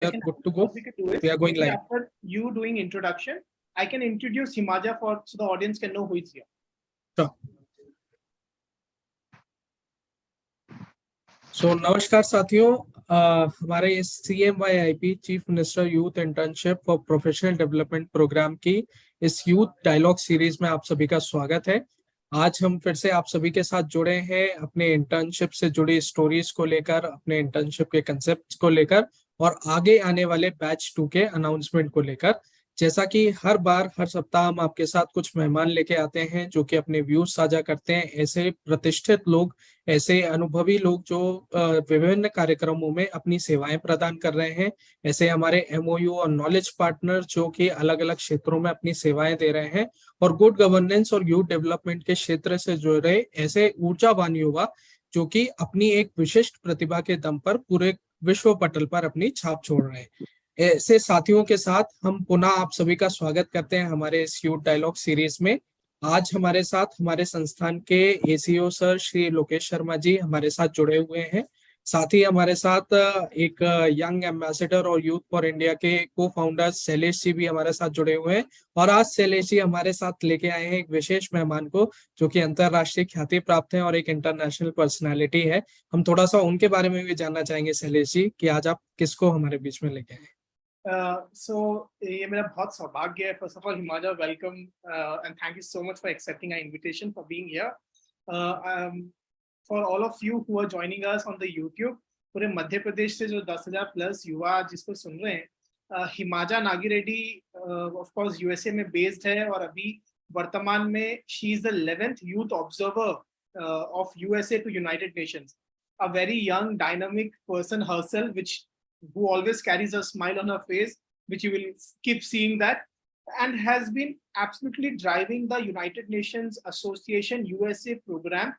We are good to go. We are going live. After you doing introduction, I can introduce Himaja so the audience can know who is here. Sure. So नमस्कार साथियों, हमारे इस CMYIP chief minister youth internship for professional development programme की इस youth dialogue series में आप सभी का स्वागत है। आज हम फिर से आप सभी के साथ जुड़े हैं अपने इंटर्नशिप से जुड़ी स्टोरीज को लेकर, अपने इंटर्नशिप के कंसेप्ट्स को लेकर और आगे आने वाले बैच 2 के अनाउंसमेंट को लेकर। जैसा कि हर बार हर सप्ताह हम आपके साथ कुछ मेहमान लेके आते हैं जो कि अपने व्यूज साझा करते हैं, ऐसे प्रतिष्ठित लोग, ऐसे अनुभवी लोग जो विभिन्न कार्यक्रमों में अपनी सेवाएं प्रदान कर रहे हैं, ऐसे हमारे MOU और नॉलेज पार्टनर जो कि अलग अलग क्षेत्रों में अपनी सेवाएं दे रहे हैं और गुड गवर्नेंस और यूथ डेवलपमेंट के क्षेत्र से जुड़े ऐसे ऊर्जावान युवा जो कि अपनी एक विशिष्ट प्रतिभा के दम पर पूरे विश्व पटल पर अपनी छाप छोड़ रहे हैं। ऐसे साथियों के साथ हम पुनः आप सभी का स्वागत करते हैं हमारे इस यूथ डायलॉग सीरीज में। आज हमारे साथ हमारे संस्थान के ACO सर श्री लोकेश शर्मा जी हमारे साथ जुड़े हुए हैं। साथ ही हमारे साथ एक यंग एम्बेसडर और यूथ फॉर इंडिया के को फाउंडर शैलेश जी भी हमारे साथ जुड़े हुए हैं। और आज शैलेश जी हमारे साथ लेके आए हैं एक विशेष मेहमान को जो कि अंतरराष्ट्रीय ख्याति प्राप्त है और एक इंटरनेशनल पर्सनालिटी है। हम थोड़ा सा उनके बारे में भी जानना चाहेंगे शैलेश जी कि आज आप किसको हमारे बीच में लेके आए। ये मेरा बहुत सौभाग्य है। First of all, Himaja, welcome and thank you so much for accepting our invitation, for being here. For all of you who are joining us on the YouTube, पूरे मध्य प्रदेश से जो 10,000 प्लस युवा जिसको सुन रहे हैं, हिमाजा नागिरेड्डी of course USA में based है और अभी वर्तमान में she is the 11th youth observer of USA to United Nations. A very young, dynamic person herself, who always carries a smile on her face, which you will keep seeing that, and has been absolutely driving the United Nations Association USA program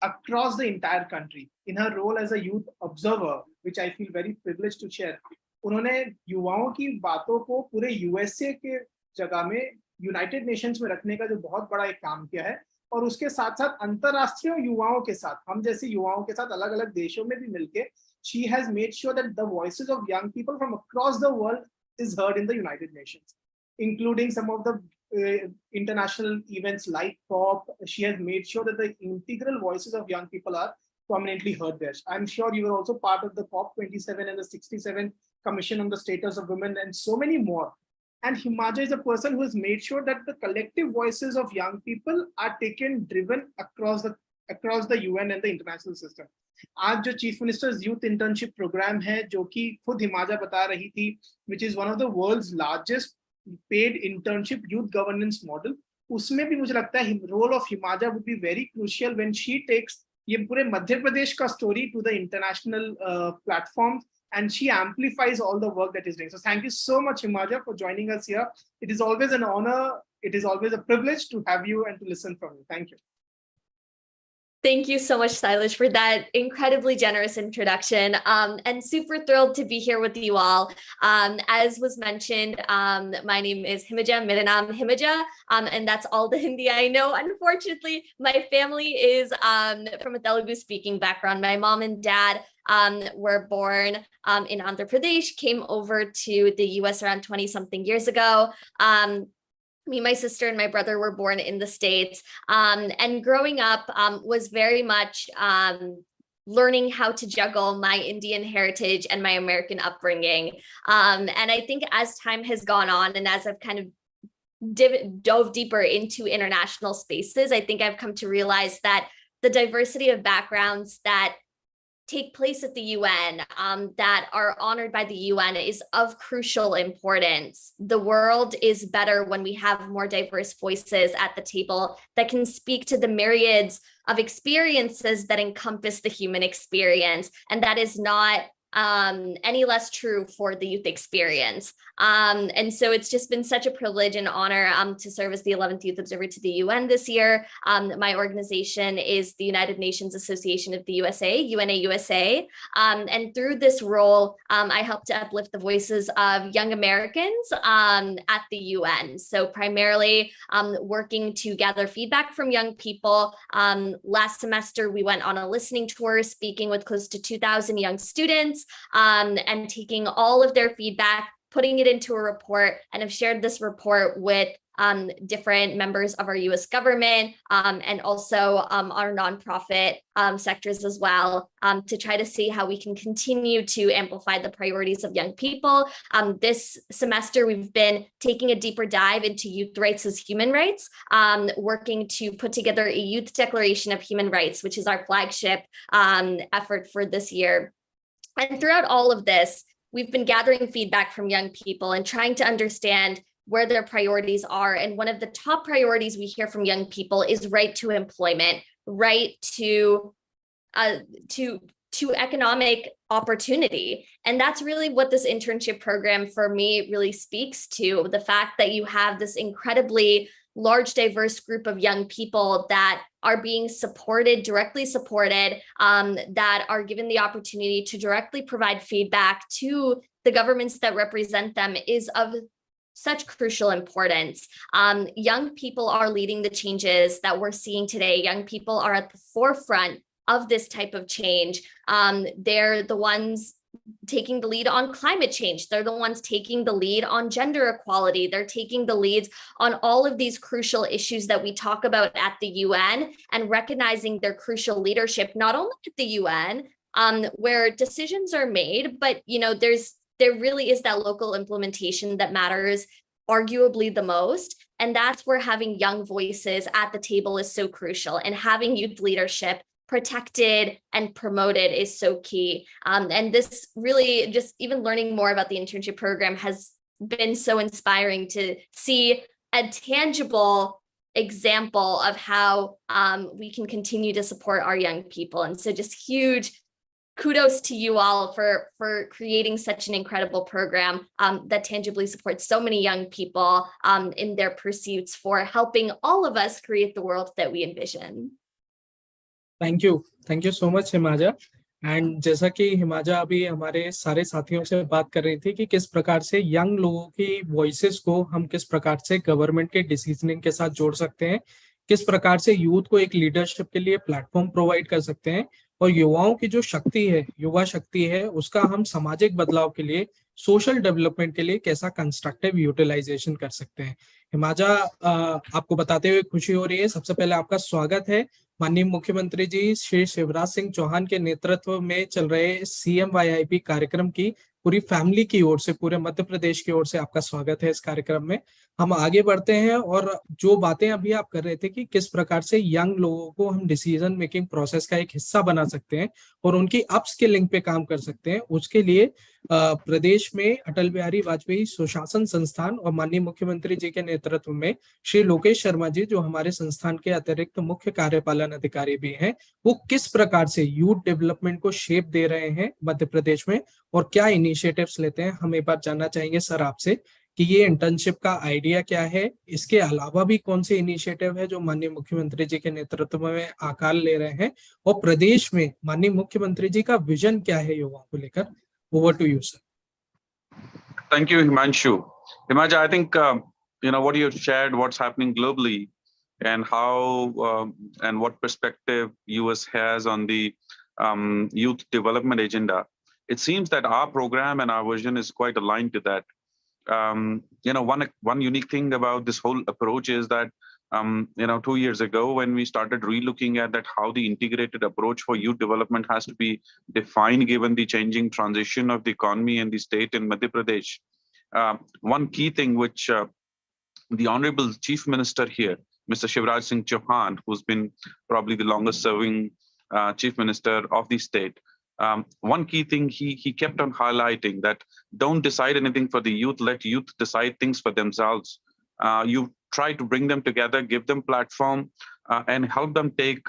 across the entire country in her role as a youth observer, which I feel very privileged to share. उन्होंने युवाओं की बातों को पूरे USA के जगह में United Nations में रखने का जो बहुत बड़ा एक काम किया है और उसके साथ साथ अंतरराष्ट्रीय युवाओं के साथ, हम जैसे युवाओं के साथ अलग अलग देशों में भी मिलके she has made sure that the voices of young people from across the world is heard in the United Nations, including some of the international events like COP. She has made sure that the integral voices of young people are prominently heard there. I'm sure you were also part of the COP 27 and the 67 Commission on the Status of Women and so many more. And Himaja is a person who has made sure that the collective voices of young people are driven across the UN and the international system. आज जो chief ministers youth internship programme है जो कि खुद हिमाजा बता रही थी, which is one of the world's largest paid internship youth governance model, उसमें भी मुझे लगता है role of Himaja would be very crucial when she takes ये पूरे मध्य प्रदेश का story to the international platform and she amplifies all the work that is doing. So thank you so much, Himaja, for joining us here. It is always an honor. It is always a privilege to have you and to listen from you. Thank you. Thank you so much, Silas, for that incredibly generous introduction, and super thrilled to be here with you all. As was mentioned, my name is Himaja, mera naam Himaja, and that's all the Hindi I know. Unfortunately, my family is from a Telugu-speaking background. My mom and dad were born in Andhra Pradesh, came over to the US around 20-something years ago. Me, my sister, and my brother were born in the States, and growing up was very much learning how to juggle my Indian heritage and my American upbringing. And I think as time has gone on and as I've kind of dove deeper into international spaces, I think I've come to realize that the diversity of backgrounds that take place at the UN, that are honored by the UN, is of crucial importance. The world is better when we have more diverse voices at the table that can speak to the myriads of experiences that encompass the human experience. And that is not any less true for the youth experience. And so it's just been such a privilege and honor to serve as the 11th Youth Observer to the UN this year. My organization is the United Nations Association of the USA, UNAUSA. And through this role, I help to uplift the voices of young Americans at the UN. So primarily working to gather feedback from young people. Last semester, we went on a listening tour, speaking with close to 2,000 young students. students, and taking all of their feedback, putting it into a report, and have shared this report with different members of our US government, and also our nonprofit sectors as well, to try to see how we can continue to amplify the priorities of young people. This semester, we've been taking a deeper dive into youth rights as human rights, working to put together a Youth Declaration of Human Rights, which is our flagship effort for this year. And throughout all of this, we've been gathering feedback from young people and trying to understand where their priorities are. And one of the top priorities we hear from young people is right to employment, right to economic opportunity. And that's really what this internship program for me really speaks to, the fact that you have this incredibly large, diverse group of young people that are being supported, directly supported, that are given the opportunity to directly provide feedback to the governments that represent them is of such crucial importance. Young people are leading the changes that we're seeing today. Young people are at the forefront of this type of change. They're the ones taking the lead on climate change. They're the ones taking the lead on gender equality. They're taking the leads on all of these crucial issues that we talk about at the UN, and recognizing their crucial leadership, not only at the UN, where decisions are made, but there really is that local implementation that matters arguably the most. And that's where having young voices at the table is so crucial, and having youth leadership protected and promoted is so key. And this really, just even learning more about the internship program has been so inspiring to see a tangible example of how we can continue to support our young people. And so just huge kudos to you all for creating such an incredible program that tangibly supports so many young people in their pursuits for helping all of us create the world that we envision. Thank you so much Himaja. And जैसा कि हिमाजा अभी हमारे सारे साथियों से बात कर रही थी कि किस प्रकार से यंग लोगों की वॉइसेस को हम किस प्रकार से गवर्नमेंट के डिसीजनिंग के साथ जोड़ सकते हैं, किस प्रकार से यूथ को एक लीडरशिप के लिए प्लेटफॉर्म प्रोवाइड कर सकते हैं, और युवाओं की जो शक्ति है, युवा शक्ति है, उसका हम सामाजिक बदलाव के लिए, सोशल डेवलपमेंट के लिए कैसा कंस्ट्रक्टिव यूटिलाइजेशन कर सकते हैं। हिमाजा, आपको बताते हुए खुशी हो रही है, सबसे पहले आपका स्वागत है। माननीय मुख्यमंत्री जी श्री शिवराज सिंह चौहान के नेतृत्व में चल रहे CMYIP कार्यक्रम की पूरी फैमिली की ओर से, पूरे मध्य प्रदेश की ओर से आपका स्वागत है इस कार्यक्रम में। हम आगे बढ़ते हैं, और जो बातें अभी आप कर रहे थे कि किस प्रकार से यंग लोगों को हम डिसीजन मेकिंग प्रोसेस का एक हिस्सा बना सकते हैं और उनकी अपस्किलिंग पे काम कर सकते हैं, उसके लिए प्रदेश में अटल बिहारी वाजपेयी सुशासन संस्थान और माननीय मुख्यमंत्री जी के नेतृत्व में श्री लोकेश शर्मा जी, जो हमारे संस्थान के अतिरिक्त मुख्य कार्यपालन अधिकारी भी हैं, वो किस प्रकार से यूथ डेवलपमेंट को शेप दे रहे हैं मध्य प्रदेश में और क्या इनिशिएटिव्स लेते हैं। हम एक बार जानना चाहेंगे सर आपसे कि ये इंटर्नशिप का आइडिया क्या है, इसके अलावा भी कौन से इनिशिएटिव है जो माननीय मुख्यमंत्री जी के नेतृत्व में आकार ले रहे हैं, और प्रदेश में माननीय मुख्यमंत्री जी का विजन क्या है युवाओं को लेकर। Over to you sir. Thank you, Himanshu. Himaja, I think what you shared, what's happening globally, and how and what perspective US has on the youth development agenda. It seems that our program and our vision is quite aligned to that. One unique thing about this whole approach is that 2 years ago, when we started relooking at that, how the integrated approach for youth development has to be defined given the changing transition of the economy and the state in Madhya Pradesh. One key thing which the Honorable Chief Minister here, Mr. Shivraj Singh Chauhan, who's been probably the longest serving Chief Minister of the state, one key thing he kept on highlighting that don't decide anything for the youth, let youth decide things for themselves. You try to bring them together, give them platform, and help them take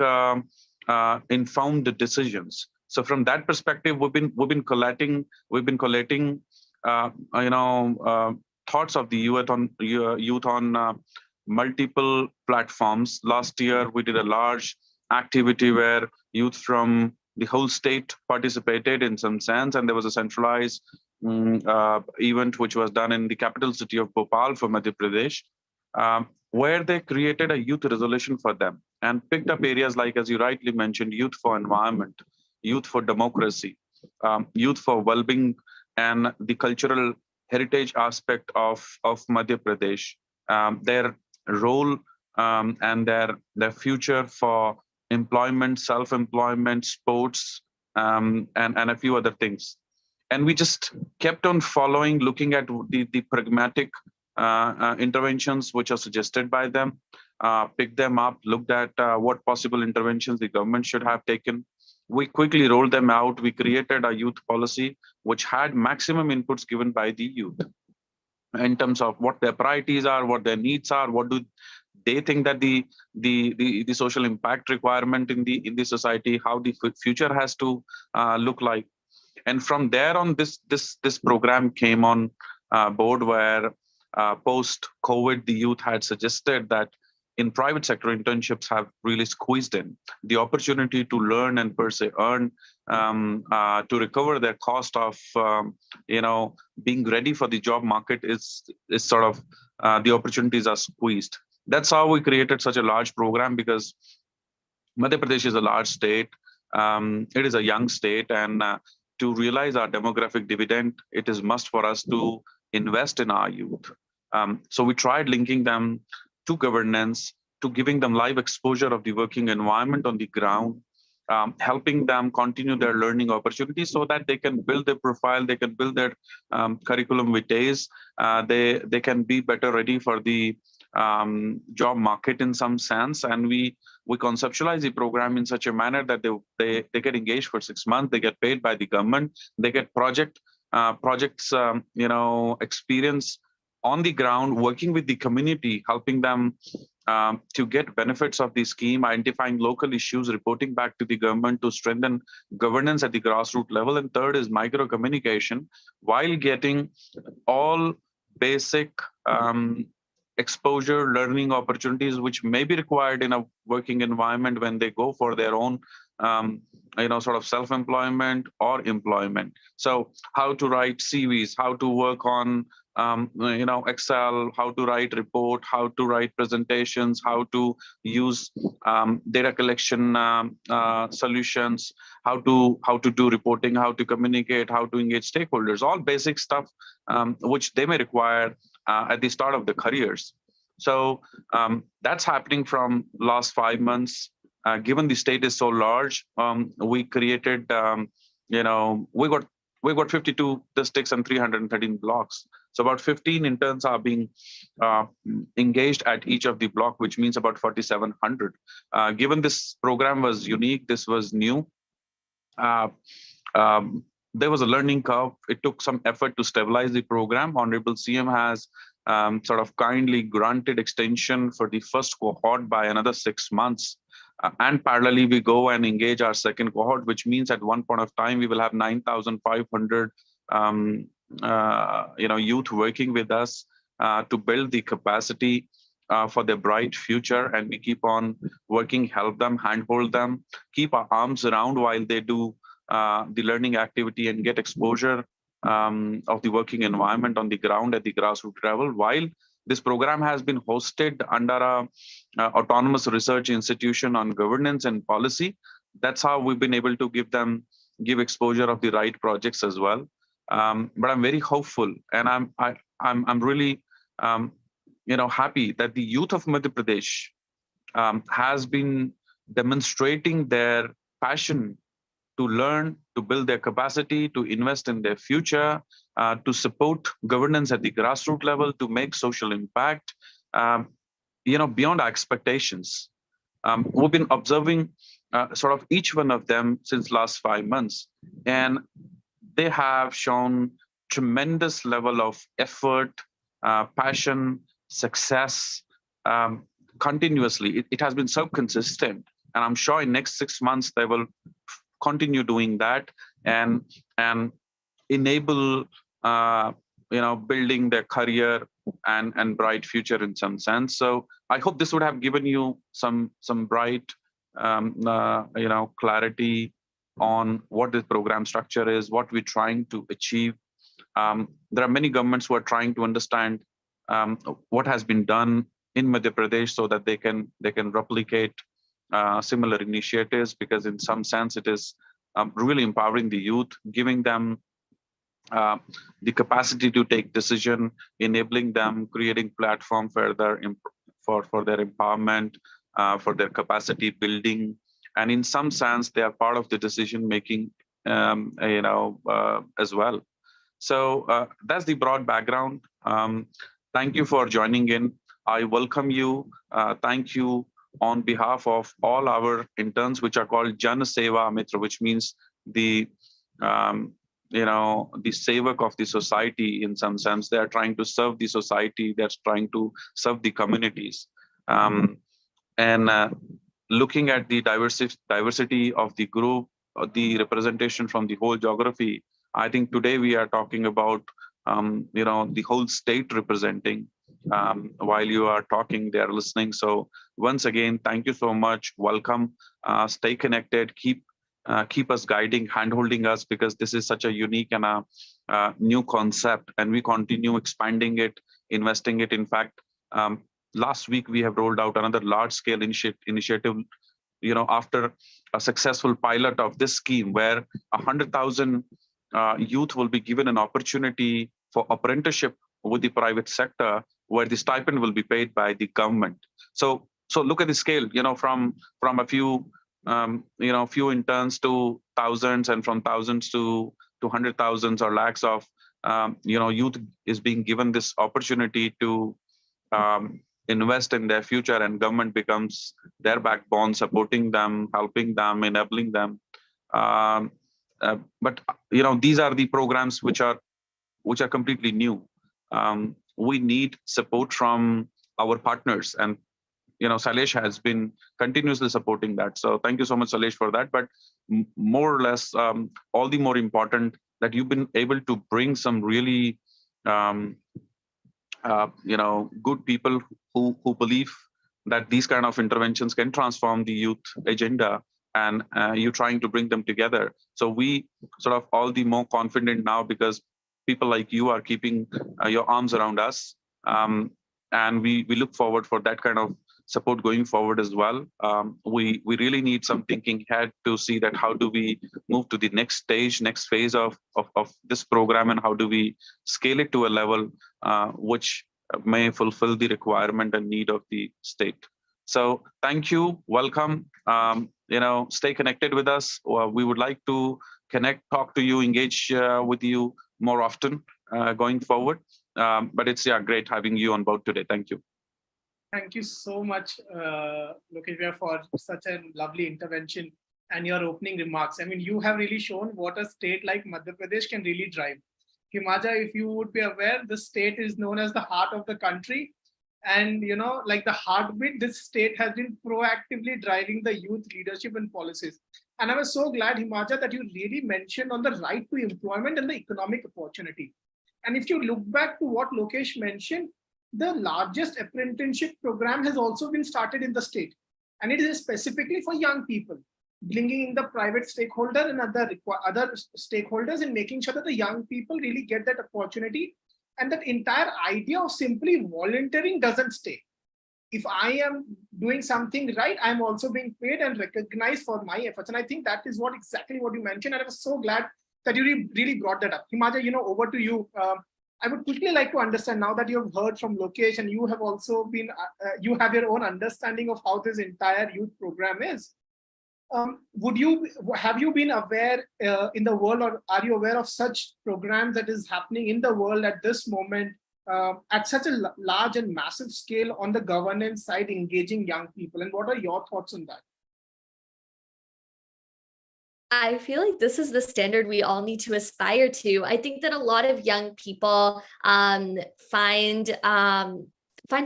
informed decisions. So from that perspective, we've been collating thoughts of the youth on multiple platforms. Last year, we did a large activity where youth from the whole state participated in some sense, and there was a centralized event which was done in the capital city of Bhopal for Madhya Pradesh, where they created a youth resolution for them and picked up areas like, as you rightly mentioned, youth for environment, youth for democracy. youth for well-being and the cultural heritage aspect of Madhya Pradesh, their role and their future for employment, self-employment, sports, and a few other things. And we just kept on following, looking at the pragmatic interventions which are suggested by them, picked them up, looked at what possible interventions the government should have taken. We quickly rolled them out. We created a youth policy which had maximum inputs given by the youth in terms of what their priorities are, what their needs are, what do they think that the social impact requirement in the society, how the future has to look like. And from there on, this program came on board, where post COVID, the youth had suggested that in private sector, internships have really squeezed in the opportunity to learn and per se earn, to recover their cost of being ready for the job market is sort of the opportunities are squeezed. That's how we created such a large program, because Madhya Pradesh is a large state. It is a young state, and to realize our demographic dividend, it is must for us to invest in our youth. So we tried linking them to governance, to giving them live exposure of the working environment on the ground, helping them continue their learning opportunities so that they can build their profile, they can build their curriculum vitae, they can be better ready for the job market in some sense. And we conceptualize the program in such a manner that they get engaged for 6 months, they get paid by the government, they get projects experience on the ground, working with the community, helping them to get benefits of the scheme, identifying local issues, reporting back to the government to strengthen governance at the grassroots level. And third is micro communication, while getting all basic exposure, learning opportunities which may be required in a working environment when they go for their own sort of self-employment or employment. So how to write CVs, how to work on Excel, how to write report, how to write presentations, how to use data collection solutions, how to do reporting, how to communicate, how to engage stakeholders, all basic stuff which they may require at the start of the careers. So that's happening from last 5 months. Given the state is so large, we created, we got 52 districts and 313 blocks. So about 15 interns are being engaged at each of the block, which means about 4,700. Given this program was unique, this was new, there was a learning curve. It took some effort to stabilize the program. Honorable CM has sort of kindly granted extension for the first cohort by another 6 months. And parallelly, we go and engage our second cohort, which means at one point of time, we will have 9,500 youth working with us to build the capacity for their bright future. And we keep on working, help them, handhold them, keep our arms around while they do the learning activity and get exposure of the working environment on the ground at the grassroots level. While this program has been hosted under a autonomous research institution on governance and policy, that's how we've been able to give exposure of the right projects as well. But I'm very hopeful, and I'm really happy that the youth of Madhya Pradesh has been demonstrating their passion to learn, to build their capacity, to invest in their future, to support governance at the grassroots level, to make social impact, beyond our expectations. We've been observing sort of each one of them since last 5 months, and they have shown tremendous level of effort, passion, success, continuously. It has been so consistent, and I'm sure in next 6 months they will continue doing that and enable building their career and bright future in some sense. So I hope this would have given you some bright clarity on what this program structure is, what we're trying to achieve. There are many governments who are trying to understand what has been done in Madhya Pradesh so that they can replicate similar initiatives, because in some sense it is really empowering the youth, giving them the capacity to take decision, enabling them, creating platform for their empowerment, for their capacity building, and in some sense they are part of the decision making, as well. So that's the broad background. Thank you for joining in. I welcome you. Thank you on behalf of all our interns, which are called Jan Seva Mitra, which means the the sevak of the society. In some sense, they are trying to serve the society. They're trying to serve the communities. And looking at the diversity of the group, the representation from the whole geography, I think today we are talking about the whole state representing. While you are talking, they are listening. So once again, thank you so much. Welcome. Stay connected. Keep us guiding, handholding us, because this is such a unique and a new concept, and we continue expanding it, investing it. In fact, last week we have rolled out another large-scale initiative. After a successful pilot of this scheme, where 100,000 youth will be given an opportunity for apprenticeship with the private sector, where the stipend will be paid by the government. So look at the scale. From a few few interns to thousands, and from thousands to hundred thousands or lakhs of youth is being given this opportunity to invest in their future, and government becomes their backbone, supporting them, helping them, enabling them. But these are the programs which are completely new. We need support from our partners, and Salesh has been continuously supporting that. So thank you so much, Salesh, for that. But more or less, all the more important that you've been able to bring some really good people who believe that these kind of interventions can transform the youth agenda, and you're trying to bring them together. So we sort of all the more confident now, because people like you are keeping your arms around us, and we look forward for that kind of support going forward as well. We really need some thinking ahead to see that how do we move to the next stage, next phase of this program, and how do we scale it to a level which may fulfill the requirement and need of the state. So thank you, welcome. Stay connected with us. We would like to connect, talk to you, engage with you more often going forward. But it's great having you on board today. Thank you. Thank you so much, Lokesh, for such a lovely intervention and your opening remarks. I mean, you have really shown what a state like Madhya Pradesh can really drive. Himaja, if you would be aware, the state is known as the heart of the country. And, like the heartbeat, this state has been proactively driving the youth leadership and policies. And I was so glad, Himaja, that you really mentioned on the right to employment and the economic opportunity. And if you look back to what Lokesh mentioned, the largest apprenticeship program has also been started in the state. And it is specifically for young people, bringing in the private stakeholder and other stakeholders, and making sure that the young people really get that opportunity. And that entire idea of simply volunteering doesn't stay. If I am doing something right, I'm also being paid and recognized for my efforts. And I think that is exactly what you mentioned. And I was so glad that you really brought that up. Himaja, over to you. I would quickly like to understand, now that you have heard from Lokesh, and you have also been, you have your own understanding of how this entire youth program is. Have you been aware in the world, or are you aware of such programs that is happening in the world at this moment at such a large and massive scale on the governance side, engaging young people? And what are your thoughts on that? I feel like this is the standard we all need to aspire to. I think that a lot of young people find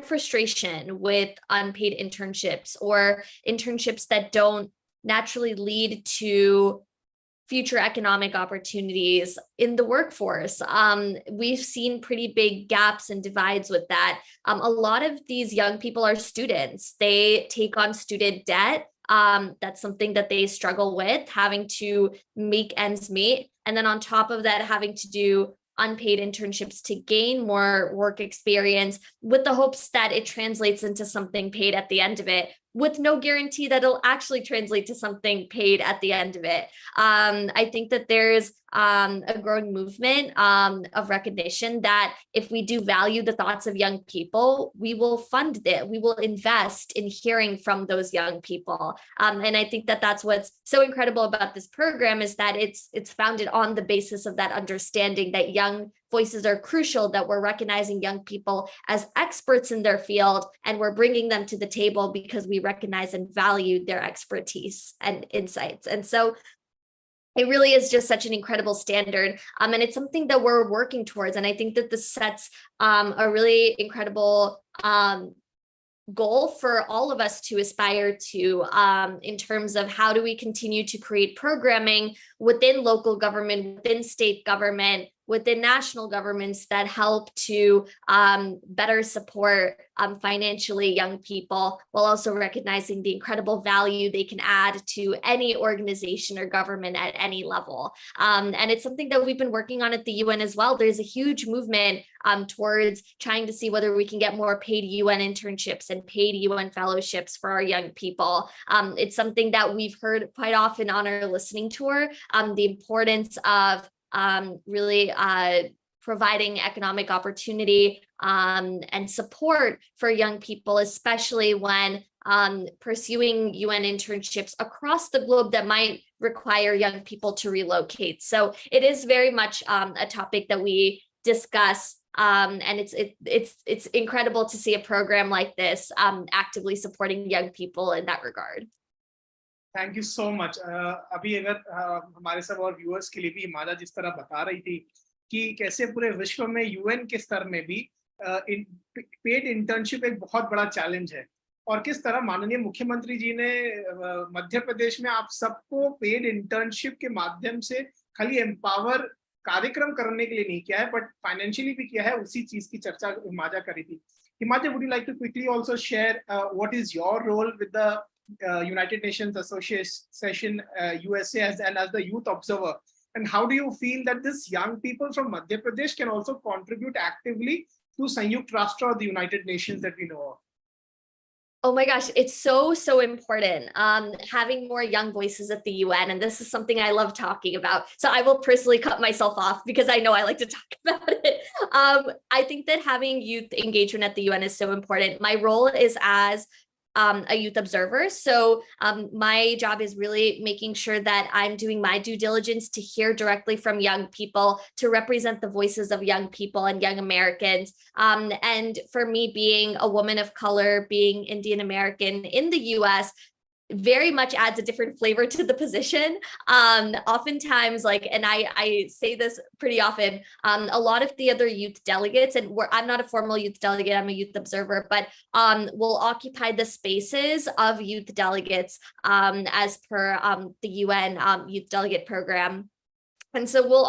frustration with unpaid internships, or internships that don't naturally lead to future economic opportunities in the workforce. We've seen pretty big gaps and divides with that. A lot of these young people are students. They take on student debt. That's something that they struggle with, having to make ends meet. And then on top of that, having to do unpaid internships to gain more work experience, with the hopes that it translates into something paid at the end of it, with no guarantee that it'll actually translate to something paid at the end of it. I think that there's a growing movement of recognition that if we do value the thoughts of young people, we will fund it. We will invest in hearing from those young people. And I think that that's what's so incredible about this program, is that it's founded on the basis of that understanding that young voices are crucial, that we're recognizing young people as experts in their field, and we're bringing them to the table because we recognize and value their expertise and insights. And so it really is just such an incredible standard. And it's something that we're working towards. And I think that this sets a really incredible goal for all of us to aspire to, in terms of how do we continue to create programming within local government, within state government, within national governments that help to better support financially young people, while also recognizing the incredible value they can add to any organization or government at any level. And it's something that we've been working on at the UN as well. There's a huge movement towards trying to see whether we can get more paid UN internships and paid UN fellowships for our young people. It's something that we've heard quite often on our listening tour, the importance of really providing economic opportunity and support for young people, especially when pursuing UN internships across the globe that might require young people to relocate. So it is very much a topic that we discuss, and it's incredible to see a program like this actively supporting young people in that regard. Thank you so much. अभी अगर हमारे सब और viewers के लिए भी हिमाजा जिस तरह बता रही थी कि कैसे पूरे विश्व में यूएन के स्तर में भी पेड इंटर्नशिप एक बहुत बड़ा चैलेंज है, और किस तरह माननीय मुख्यमंत्री जी ने मध्य प्रदेश में आप सबको पेड इंटर्नशिप के माध्यम से खाली एम्पावर कार्यक्रम करने के लिए नहीं किया है, बट फाइनेंशियली भी किया है। उसी चीज की चर्चा हिमाजा करी थी। Himaja, would you like to quickly also share what is your role with the United Nations Association USA and as the youth observer, and how do you feel that this young people from Madhya Pradesh can also contribute actively to Sanyukt Rashtra or the United Nations that we know of? Oh my gosh, it's so important having more young voices at the UN, and this is something I love talking about. So I will personally cut myself off because I know I like to talk about it. I think that having youth engagement at the UN is so important. My role is as a youth observer. So my job is really making sure that I'm doing my due diligence to hear directly from young people, to represent the voices of young people and young Americans. And for me, being a woman of color, being Indian American in the US, very much adds a different flavor to the position. Oftentimes, and I say this pretty often, a lot of the other youth delegates, and I'm not a formal youth delegate, I'm a youth observer, but will occupy the spaces of youth delegates as per the UN youth delegate program. And so we'll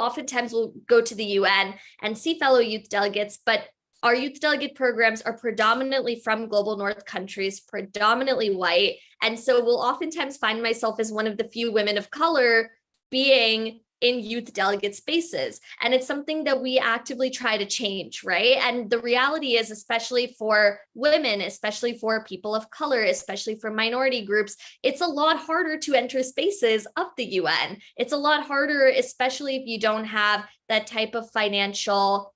go to the UN and see fellow youth delegates, but our youth delegate programs are predominantly from global north countries, predominantly white. And so we'll oftentimes find myself as one of the few women of color being in youth delegate spaces. And it's something that we actively try to change, right? And the reality is, especially for women, especially for people of color, especially for minority groups, it's a lot harder to enter spaces of the UN. It's a lot harder, especially if you don't have that type of financial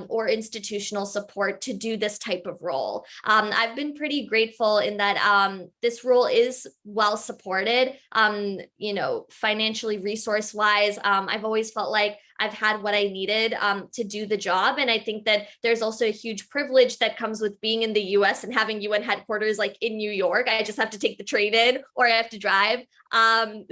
or institutional support to do this type of role. I've been pretty grateful in that this role is well supported, financially, resource-wise. I've always felt like I've had what I needed to do the job. And I think that there's also a huge privilege that comes with being in the US and having UN headquarters like in New York. I just have to take the train in, or I have to drive.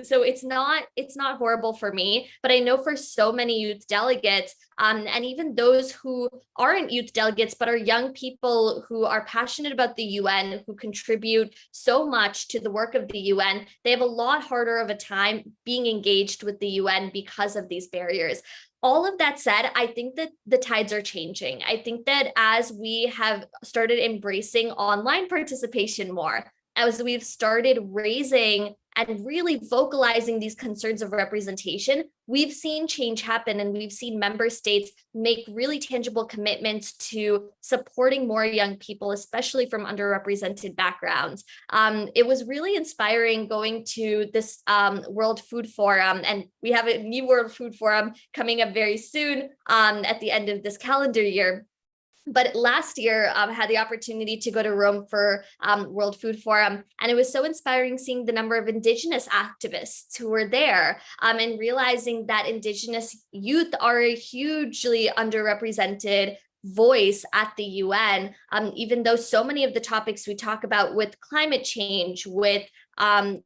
So it's not horrible for me, but I know for so many youth delegates, and even those who aren't youth delegates, but are young people who are passionate about the UN, who contribute so much to the work of the UN, they have a lot harder of a time being engaged with the UN because of these barriers. All of that said, I think that the tides are changing. I think that as we have started embracing online participation more, as we've started raising and really vocalizing these concerns of representation, we've seen change happen, and we've seen member states make really tangible commitments to supporting more young people, especially from underrepresented backgrounds. It was really inspiring going to this World Food Forum, and we have a new World Food Forum coming up very soon at the end of this calendar year. But last year, I had the opportunity to go to Rome for World Food Forum, and it was so inspiring seeing the number of Indigenous activists who were there, and realizing that Indigenous youth are a hugely underrepresented voice at the UN, even though so many of the topics we talk about with climate change, with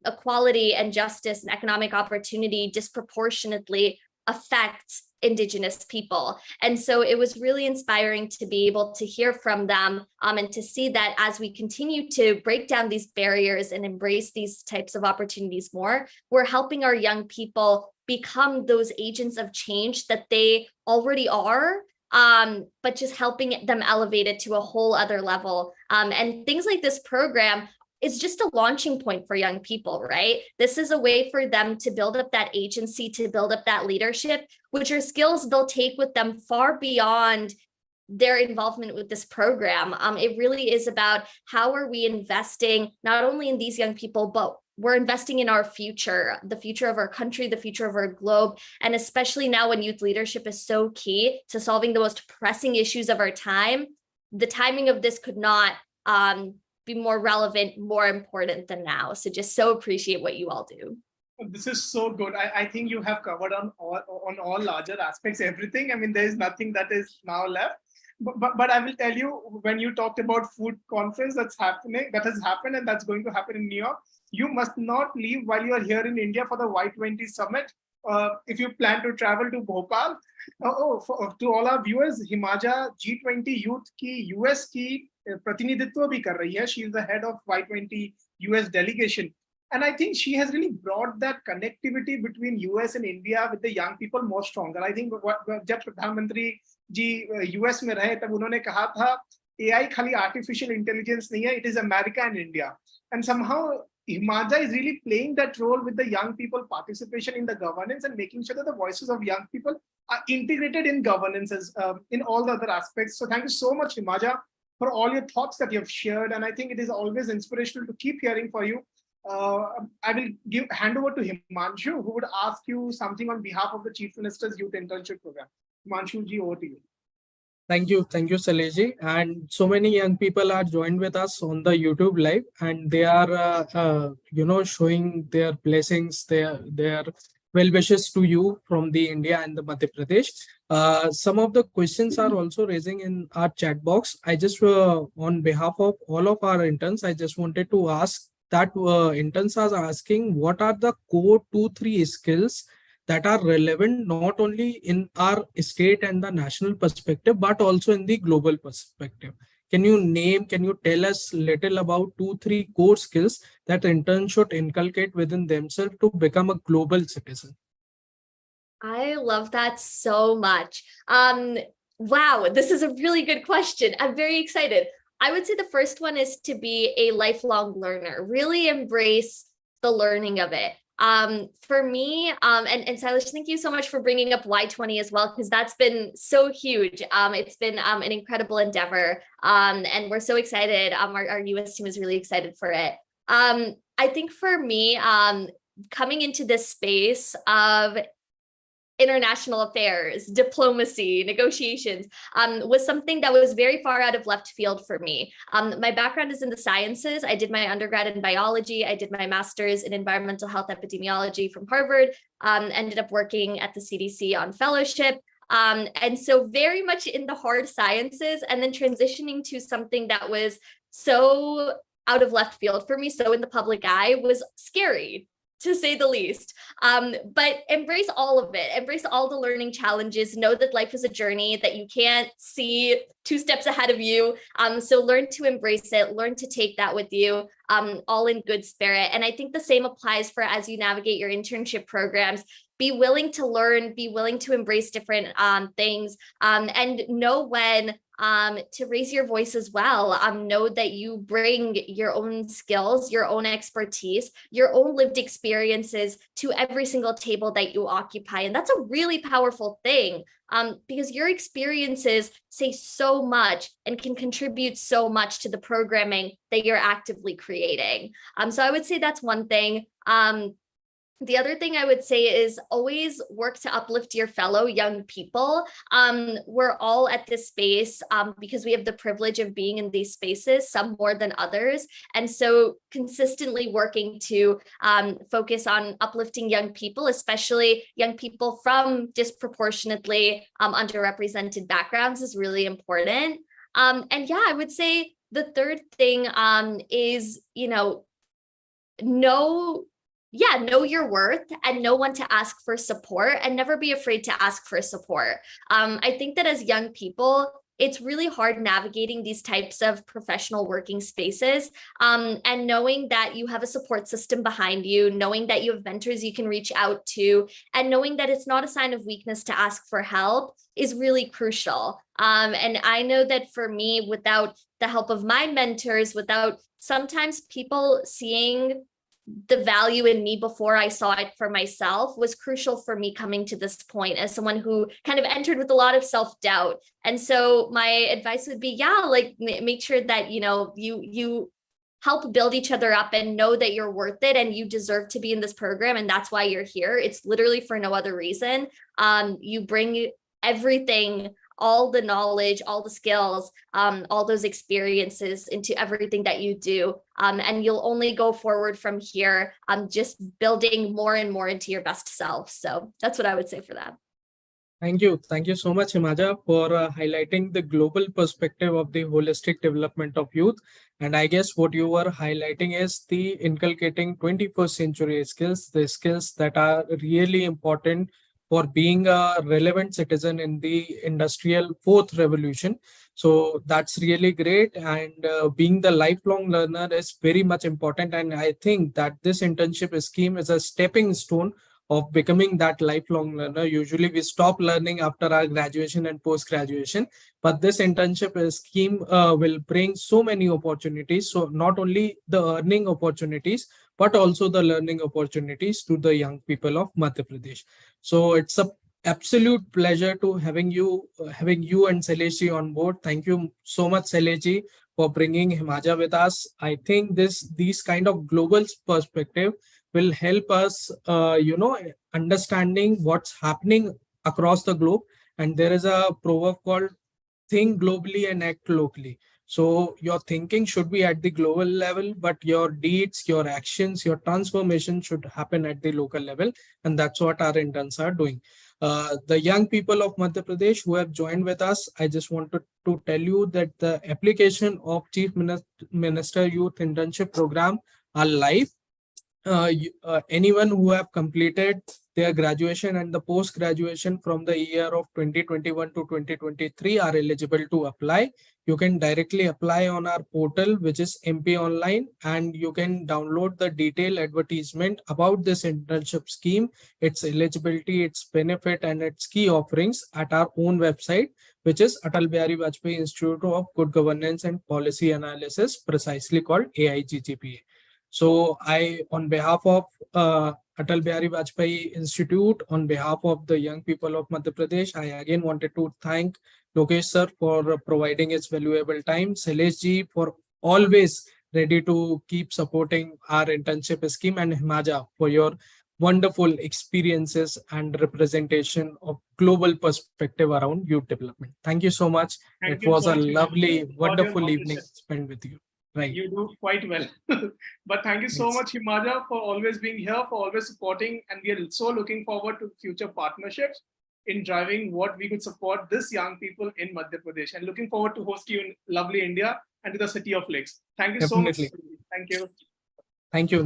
equality and justice and economic opportunity disproportionately affects Indigenous people. And so it was really inspiring to be able to hear from them, and to see that as we continue to break down these barriers and embrace these types of opportunities more, we're helping our young people become those agents of change that they already are, but just helping them elevate it to a whole other level. And things like this program is just a launching point for young people, right? This is a way for them to build up that agency, to build up that leadership, which are skills they'll take with them far beyond their involvement with this program. It really is about how are we investing not only in these young people, but we're investing in our future, the future of our country, the future of our globe. And especially now when youth leadership is so key to solving the most pressing issues of our time, the timing of this could not be more relevant, more important than now. So just so appreciate what you all do. This is so good. I think you have covered on all larger aspects, everything. I mean, there is nothing that is now left. But I will tell you, when you talked about food conference that has happened and that's going to happen in New York, you must not leave while you are here in India for the Y20 summit. If you plan to travel to Bhopal, to all our viewers, Himaja G20 youth की US की प्रतिनिधित्व भी कर रही है. She is the head of Y20 US delegation. And I think she has really brought that connectivity between US and India with the young people more stronger. I think जब प्रधानमंत्री जी US में रहे तब उन्होंने कहा था AI खाली artificial intelligence नहीं है, it is America and India. And somehow Himaja is really playing that role with the young people participation in the governance and making sure that the voices of young people are integrated in governance as in all the other aspects. So thank you so much, Himaja, for all your thoughts that you have shared. And I think it is always inspirational to keep hearing for you. I will hand over to Himanshu, who would ask you something on behalf of the Chief Minister's Youth Internship Program. Himanshu ji, over to you. Thank you, Saleji. And so many young people are joined with us on the YouTube live, and they are, showing their blessings, their well wishes to you from the India and the Madhya Pradesh. Some of the questions are also raising in our chat box. I just, on behalf of all of our interns, I just wanted to ask that interns are asking what are the core 2-3 skills that are relevant not only in our state and the national perspective, but also in the global perspective. Can you tell us little about 2-3 core skills that interns should inculcate within themselves to become a global citizen? I love that so much. Wow, this is a really good question. I'm very excited. I would say the first one is to be a lifelong learner, really embrace the learning of it. For me, and Silas, thank you so much for bringing up Y20 as well, because that's been so huge. It's been an incredible endeavor, and we're so excited. Our US team is really excited for it. I think for me, coming into this space of international affairs, diplomacy, negotiations, was something that was very far out of left field for me. My background is in the sciences. I did my undergrad in biology. I did my master's in environmental health epidemiology from Harvard, ended up working at the CDC on fellowship. And so very much in the hard sciences, and then transitioning to something that was so out of left field for me, so in the public eye, was scary, to say the least. But embrace all of it, embrace all the learning challenges, know that life is a journey, that you can't see 2 steps ahead of you. So learn to embrace it, learn to take that with you, all in good spirit. And I think the same applies for as you navigate your internship programs. Be willing to learn, be willing to embrace different things, and know when to raise your voice as well. Know that you bring your own skills, your own expertise, your own lived experiences to every single table that you occupy. And that's a really powerful thing, because your experiences say so much and can contribute so much to the programming that you're actively creating. So I would say that's one thing. The other thing I would say is always work to uplift your fellow young people. We're all at this space because we have the privilege of being in these spaces, some more than others. And so consistently working to focus on uplifting young people, especially young people from disproportionately underrepresented backgrounds, is really important. And yeah, I would say the third thing is, know your worth and know when to ask for support, and never be afraid to ask for support. I think that as young people, it's really hard navigating these types of professional working spaces, and knowing that you have a support system behind you, knowing that you have mentors you can reach out to, and knowing that it's not a sign of weakness to ask for help is really crucial. And I know that for me, without the help of my mentors, without sometimes people seeing the value in me before I saw it for myself, was crucial for me coming to this point as someone who kind of entered with a lot of self-doubt. And so my advice would be, make sure that, you help build each other up and know that you're worth it and you deserve to be in this program. And that's why you're here. It's literally for no other reason. You bring everything, all the knowledge, all the skills, all those experiences into everything that you do. And you'll only go forward from here, just building more and more into your best self. So that's what I would say for that. Thank you. Thank you so much, Himaja, for highlighting the global perspective of the holistic development of youth. And I guess what you were highlighting is the inculcating 21st century skills, the skills that are really important for being a relevant citizen in the industrial fourth revolution. So that's really great. And being the lifelong learner is very much important. And I think that this internship scheme is a stepping stone of becoming that lifelong learner. Usually we stop learning after our graduation and post-graduation, but this internship scheme will bring so many opportunities. So not only the earning opportunities, but also the learning opportunities to the young people of Madhya Pradesh. So it's a absolute pleasure to having you and Sailesh on board. Thank you so much, Sailesh, for bringing Himaja with us. I think these kind of global perspective will help us, understanding what's happening across the globe. And there is a proverb called think globally and act locally. So your thinking should be at the global level, but your deeds, your actions, your transformation should happen at the local level. And that's what our interns are doing. The young people of Madhya Pradesh who have joined with us, I just wanted to tell you that the application of Chief Minister Youth Internship Program are live. Anyone who have completed their graduation and the post-graduation from the year of 2021 to 2023 are eligible to apply. You can directly apply on our portal, which is MP Online, and you can download the detailed advertisement about this internship scheme, its eligibility, its benefit, and its key offerings at our own website, which is Atal Bihari Vajpayee Institute of Good Governance and Policy Analysis, precisely called AIGGPA. So I, on behalf of Atal Bihari Vajpayee Institute, on behalf of the young people of Madhya Pradesh, I again wanted to thank Lokesh sir for providing his valuable time, Sailesh ji for always ready to keep supporting our internship scheme, and Himaja for your wonderful experiences and representation of global perspective around youth development. Thank you so much. It was a lovely, wonderful evening spent with you. Right. You do quite well. But thank you so much, Himaja, for always being here, for always supporting. And we are so looking forward to future partnerships in driving what we could support this young people in Madhya Pradesh. And looking forward to host you in lovely India and to the city of lakes. Thank you so much. Thank you. Thank you.